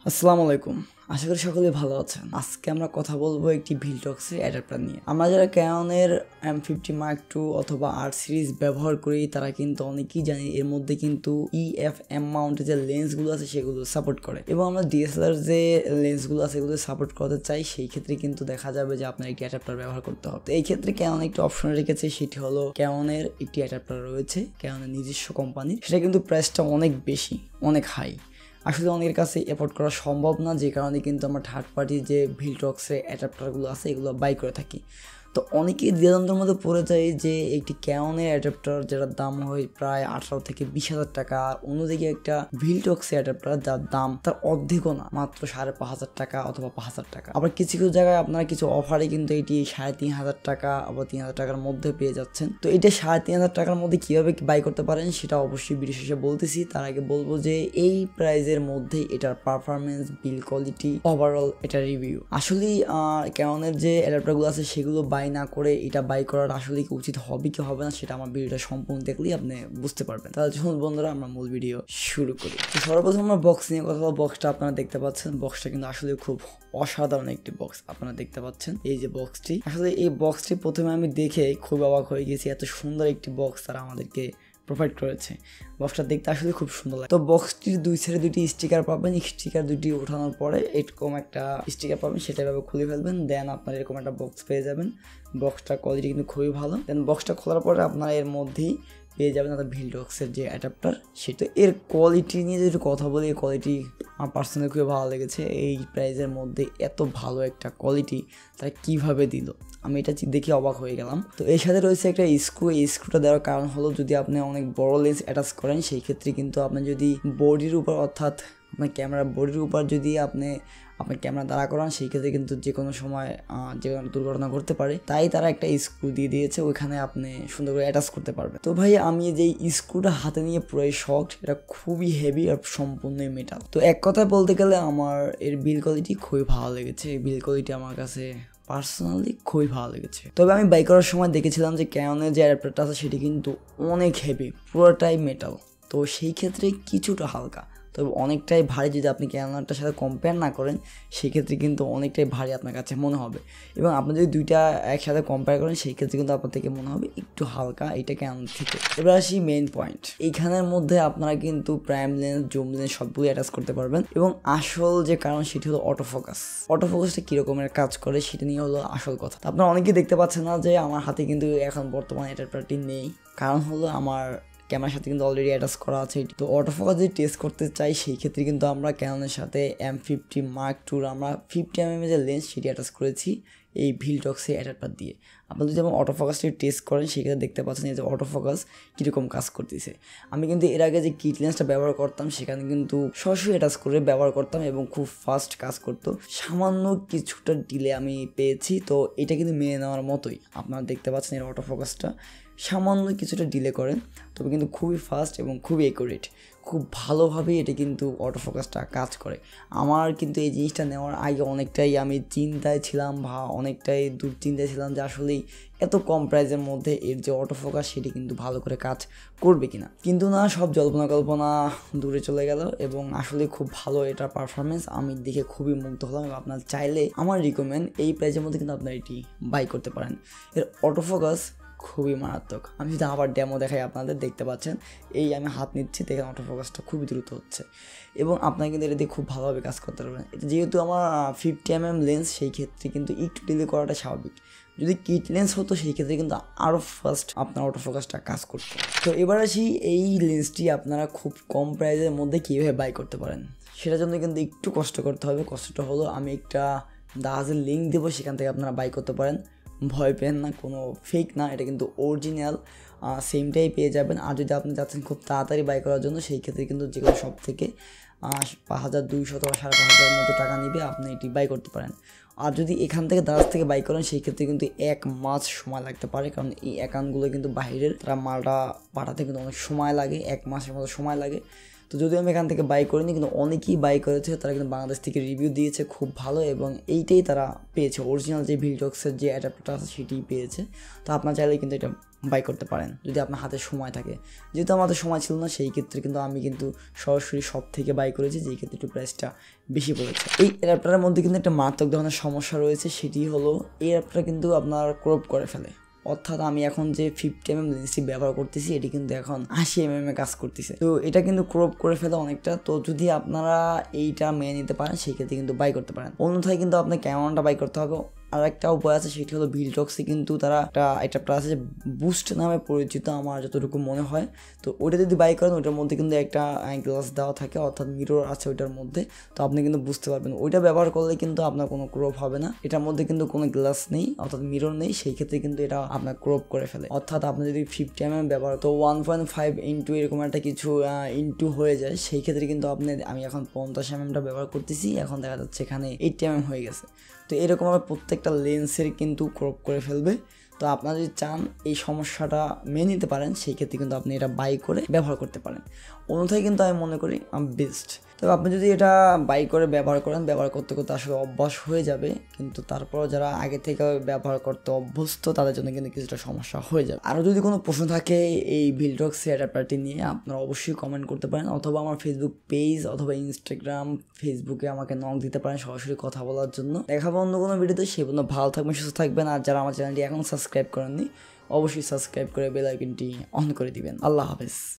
আসসালামু আলাইকুম, আশা করি সকলে ভালো আছেন। আজকে আমরা কথা বলবো একটি ভিলটক্সের অ্যাডাপ্টার নিয়ে। আমরা যারা ক্যাননের M50 Mark II অথবা R সিরিজ ব্যবহার করি তারা কিন্তু অনেকেই জানি এর মধ্যে কিন্তু EF-M মাউন্টের যে লেন্সগুলো আছে সেগুলো সাপোর্ট করে, এবং আমরা DSLR যে লেন্সগুলো আছে সেগুলো সাপোর্ট করতে চাই, সেই ক্ষেত্রে কিন্তু দেখা যাবে যে আপনার একটি অ্যাডাপ্টার ব্যবহার করতে হবে। তো এই ক্ষেত্রে ক্যানন একটি অপশন রেখেছে, সেটি হলো ক্যাননের একটি অ্যাডাপ্টার রয়েছে ক্যাননের নিজস্ব কোম্পানির। সেটা কিন্তু প্রাইসটা অনেক বেশি, অনেক হাই। আসলে অনেকের কাছে এফোর্ড করা সম্ভব না, যে কারণে কিন্তু আমরা থার্ড পার্টি যে ভিলটক্সের অ্যাডাপ্টারগুলো আছে এগুলো বাই করে থাকি। তো অনেকেই দ্বিধাদ্বন্দ্বের মধ্যে পড়ে যায় যে একটি ক্যাননের অ্যাডাপ্টার যেটার দাম হয় প্রায় 18 থেকে 20,000 টাকা, অন্যদিকে একটা ভিলটক্সের অ্যাডাপ্টার যার দাম তার অর্ধেকও না, মাত্র 5,500 টাকা অথবা 5,000 টাকা। আবার কিছু কিছু জায়গায় আপনারা কিছু অফারে কিন্তু এটি 3,500 টাকা আবার 3,000 টাকার মধ্যে পেয়ে যাচ্ছেন। তো এটা 3,500 টাকার মধ্যে কীভাবে বাই করতে পারেন সেটা অবশ্যই ভিডিও শেষে বলতেছি। তার আগে বলবো যে এই প্রাইজের মধ্যে এটার পারফরমেন্স, বিল কোয়ালিটি, ওভারঅল এটা রিভিউ। আসলেই ক্যাননের যে অ্যাডাপ্টারগুলো আছে সেগুলো বাই না করে এটা বাই করার আসলে কি উচিত হবে কি হবে না সেটা আমার ভিডিওটা সম্পূর্ণ দেখলেই আপনি বুঝতে পারবেন। তাহলে চলুন বন্ধুরা আমরা মূল ভিডিও শুরু করি। তো সর্বপ্রথম আমরা বক্স নিয়ে কথা বলবো। বক্সটা আপনারা দেখতে পাচ্ছেন, বক্সটা কিন্তু আসলে খুব অসাধারণ একটি বক্স। আপনারা দেখতে পাচ্ছেন এই যে বক্সটি, আসলে এই বক্সটি প্রথমে আমি দেখে খুব অবাক হয়ে গেছি, এত সুন্দর একটি বক্স তারা আমাদেরকে প্রোভাইড করেছে। বক্সটা দেখতে আসলে খুব সুন্দর লাগে। তো বক্সটির দুই সাইডে দুইটি স্টিকার পাবেন, স্টিকার দুইটি ওঠানোর পরে এরকম একটা স্টিকার পাবেন, সেটা এভাবে খুলে ফেলবেন, দেন আপনার এরকম একটা বক্স পেয়ে যাবেন। বক্সটার কোয়ালিটি কিন্তু খুবই ভালো। দেন বক্সটা খোলার পরে আপনারা এর মধ্যেই পেয়ে যাবেন আপনার ভিলটক্সের যে অ্যাডাপ্টার সেটা। এর কোয়ালিটি নিয়ে যদি কথা বলি, এই কোয়ালিটি আমার পার্সোনালি খুবই ভালো লেগেছে। এই প্রাইসের মধ্যে এত ভালো একটা কোয়ালিটি তারা কীভাবে দিল, আমি এটা দেখে অবাক হয়ে গেলাম। তো এর সাথে রয়েছে একটা স্ক্রু। এই স্ক্রুটা দেওয়ার কারণ হলো যদি আপনি অনেক বড় লেন্স অ্যাটাচ করেন সেই ক্ষেত্রে কিন্তু আপনি যদি বডির উপর অর্থাৎ আপনার ক্যামেরার বডির উপর যদি আপনি আপনার ক্যামেরা দাঁড়া করান সেই ক্ষেত্রে কিন্তু যে কোনো সময় যে কোনো দুর্ঘটনা ঘটতে পারে, তাই তারা একটা স্ক্রু দিয়ে দিয়েছে, ওইখানে আপনি সুন্দর করে অ্যাটাচ করতে পারবেন। তো ভাই আমি যেই স্ক্রুটা হাতে নিয়ে পুরোই শকড, এটা খুবই হেভি আর সম্পূর্ণই মেটাল। তো এক কথায় বলতে গেলে আমার এর বিল কোয়ালিটি খুবই ভালো লেগেছে। এই বিল কোয়ালিটি আমার কাছে পার্সোনালি খুবই ভালো লেগেছে। তবে আমি বাই করার সময় দেখেছিলাম যে ক্যাননের যে অ্যাডাপ্টারটা আছে সেটি কিন্তু অনেক হেভি, পুরোটাই মেটাল। তো সেই ক্ষেত্রে কিছুটা হালকা, তবে অনেকটাই ভারী। যদি আপনি ক্যাননটার সাথে কম্পেয়ার না করেন সেক্ষেত্রে কিন্তু অনেকটাই ভারী আপনার কাছে মনে হবে, এবং আপনি যদি দুইটা একসাথে কম্পেয়ার করেন সেই ক্ষেত্রে কিন্তু আপনার থেকে মনে হবে একটু হালকা এটা ক্যানন থেকে। এবার আসি মেইন পয়েন্ট। এইখানের মধ্যে আপনারা কিন্তু প্রাইম লেন্স, জুম লেন্স সবগুলো অ্যাটাচ করতে পারবেন, এবং আসল যে কারণ সেটি হলো অটোফোকাস। অটোফোকাসটা কীরকমের কাজ করে সেটা নিয়ে হলো আসল কথা। আপনারা অনেকেই দেখতে পাচ্ছেন না যে আমার হাতে কিন্তু এখন বর্তমানে অ্যাডাপ্টারটি নেই, কারণ হলো আমার ক্যামেরার সাথে কিন্তু অলরেডি অ্যাটাচ করা আছে। তো অটোফোকাস যদি টেস্ট করতে চাই সেই ক্ষেত্রে কিন্তু আমরা ক্যাননের সাথে M50 Mark II আমরা 50mm যে লেন্স সেটি অ্যাটাচ করেছি এই ভিলটক্সের অ্যাডাপ্টার দিয়ে। আপনারা যদি আমার অটোফোকাসটি টেস্ট করেন সেক্ষেত্রে দেখতে পাচ্ছেন যে অটোফোকাস কীরকম কাজ করতেছে। আমি কিন্তু এর আগে যে কিট লেন্সটা ব্যবহার করতাম সেখানে কিন্তু সরাসরি অ্যাটাচ করে ব্যবহার করতাম এবং খুব ফাস্ট কাজ করতো। সামান্য কিছুটা ডিলে আমি পেয়েছি, তো এটা কিন্তু মেনে নেওয়ার মতোই। আপনারা দেখতে পাচ্ছেন এর অটোফোকাসটা সামান্য কিছুটা ডিলে করেন, তবে কিন্তু খুবই ফাস্ট এবং খুবই অ্যাকুরেট, খুব ভালোভাবেই এটা কিন্তু অটোফোকাসটা কাজ করে। আমার কিন্তু এই জিনিসটা নেওয়ার আগে অনেকটাই আমি চিন্তায় ছিলাম বা অনেকটাই দুশ্চিন্তায় ছিলাম যে আসলেই এত কম প্রাইসের মধ্যে এর যে অটোফোকাস সেটি কিন্তু ভালো করে কাজ করবে কিনা, কিন্তু না, সব জল্পনা কল্পনা দূরে চলে গেল এবং আসলে খুব ভালো এটার পারফরমেন্স। আমি দেখে খুবই মুগ্ধ হলাম, এবং আপনার চাইলে আমার রিকমেন্ড এই প্রাইসের মধ্যে কিন্তু আপনারা এটি বাই করতে পারেন। এর অটোফোকাস খুবই মারাত্মক। আমি যদি আবার ডেমো দেখাই আপনাদের, দেখতে পাচ্ছেন এই আমি হাত নিচ্ছি, দেখেন অটোফোকাসটা খুবই দ্রুত হচ্ছে, এবং আপনারা কিন্তু এটা দিয়ে খুব ভালোভাবে কাজ করতে পারবেন। এটা যেহেতু আমার 50mm লেন্স সেই ক্ষেত্রে কিন্তু একটু ডিলে করাটা স্বাভাবিক। যদি কিট লেন্স হতো সেই ক্ষেত্রে কিন্তু আরও ফাস্ট আপনার অটোফোকাসটা কাজ করতো। তো এবার আসি এই লেন্সটি আপনারা খুব কম প্রাইসের মধ্যে কীভাবে বাই করতে পারেন, সেটার জন্য কিন্তু একটু কষ্ট করতে হবে। কষ্টটা হলো আমি একটা দারাজের লিঙ্ক দেবো, সেখান থেকে আপনারা বাই করতে পারেন। ভয় পেন না, কোনো ফেক না, এটা কিন্তু অরিজিনাল সেমটাই পেয়ে যাবেন। আর যদি আপনি চাচ্ছেন খুব তাড়াতাড়ি বাই করার জন্য সেই ক্ষেত্রে কিন্তু যে কোনো শপ থেকে 5,200 অথবা 5,500 মতো টাকা নিবে, আপনি এটি বাই করতে পারেন। আর যদি এখান থেকে দারাজ থেকে বাই করেন সেই ক্ষেত্রে কিন্তু 1 মাস সময় লাগতে পারে, কারণ এই অ্যাকাউন্টগুলো কিন্তু বাইরের, তারা মালটা পাঠাতে কিন্তু অনেক সময় লাগে, 1 মাসের মতো সময় লাগে। তো যদি আমি এখান থেকে বাই করিনি, কিন্তু অনেকেই বাই করেছে, তারা কিন্তু বাংলাদেশ থেকে রিভিউ দিয়েছে খুব ভালো, এবং এইটাই তারা পেয়েছে। অরিজিনাল যে ভিলটক্সের যে অ্যাডাপ্টারটা আছে সেটিই পেয়েছে। তো আপনার চাইলে কিন্তু এটা বাই করতে পারেন যদি আপনার হাতে সময় থাকে। যেহেতু আমার হাতে সময় ছিল না, সেই ক্ষেত্রে কিন্তু আমি কিন্তু সরাসরি শপ থেকে বাই করেছি, যেই ক্ষেত্রে একটু প্রাইসটা বেশি পড়েছে। এই অ্যাডাপ্টারের মধ্যে কিন্তু একটা মারাত্মক ধরনের সমস্যা রয়েছে, সেটি হলো এই অ্যাডাপ্টার কিন্তু আপনার ক্রপ করে ফেলে। অর্থাৎ আমি এখন যে 50mm লেন্সটি ব্যবহার করতেছি এটি কিন্তু এখন 80mm এ কাজ করতেছে, তো এটা কিন্তু ক্রপ করে ফেলে অনেকটা। তো যদি আপনারা এইটা মেনে নিতে পারেন সেই ক্ষেত্রে কিন্তু বাই করতে পারেন, অন্যথায় কিন্তু আপনার ক্যামেরাটা বাই করতে হবে। আর একটা উপায় আছে, সেটি হলো ভিলটক্সে কিন্তু তারা একটা প্লাস আছে বুস্ট নামে পরিচিত আমার যতটুকু মনে হয়। তো ওটা যদি বাই করেন ওটার মধ্যে কিন্তু একটা গ্লাস দেওয়া থাকে, অর্থাৎ মিরর আছে ওইটার মধ্যে, তো আপনি কিন্তু বুঝতে পারবেন। ওইটা ব্যবহার করলে কিন্তু আপনার কোনো ক্রপ হবে না, এটার মধ্যে কিন্তু কোনো গ্লাস নেই অর্থাৎ মিরর নেই, সেই ক্ষেত্রে কিন্তু এটা আপনার ক্রপ করে ফেলে। অর্থাৎ আপনি যদি 50mm ব্যবহার তো 1.5 ইন্টু এরকম একটা কিছু ইন্টু হয়ে যায়, সেই ক্ষেত্রে কিন্তু আমি এখন 50mmটা ব্যবহার করতেছি, এখন দেখা যাচ্ছে এখানে 80mm হয়ে গেছে। তো এরকমভাবে প্রত্যেকটা লেন্সের কিন্তু ক্রপ করে ফেলবে। তো আপনারা যদি চান এই সমস্যাটা মেনে নিতে পারেন, সেই ক্ষেত্রে কিন্তু আপনি এটা বাই করে ব্যবহার করতে পারেন, অন্যথায় কিন্তু আমি মনে করি বেস্ট। তবে আপনি যদি এটা বাই করে ব্যবহার করেন, ব্যবহার করতে করতে আসলে অভ্যাস হয়ে যাবে, কিন্তু তারপর যারা আগে থেকে ব্যবহার করতে অভ্যস্ত তাদের জন্য কিন্তু কিছুটা সমস্যা হয়ে যাবে। আরও যদি কোনো প্রশ্ন থাকে এই ভিলটক্স অ্যাডাপ্টারটি নিয়ে আপনারা অবশ্যই কমেন্ট করতে পারেন, অথবা আমার ফেসবুক পেজ অথবা ইনস্টাগ্রাম ফেসবুকে আমাকে নক দিতে পারেন সরাসরি কথা বলার জন্য। দেখাবো অন্য কোনো ভিডিওতে, সেই পর্যন্ত ভালো থাকবেন, সুস্থ থাকবেন। আর যারা আমার চ্যানেলটি এখন সাবস্ক্রাইব করেননি অবশ্যই সাবস্ক্রাইব করে বেল আইকনটি অন করে দিবেন। আল্লাহ হাফেজ।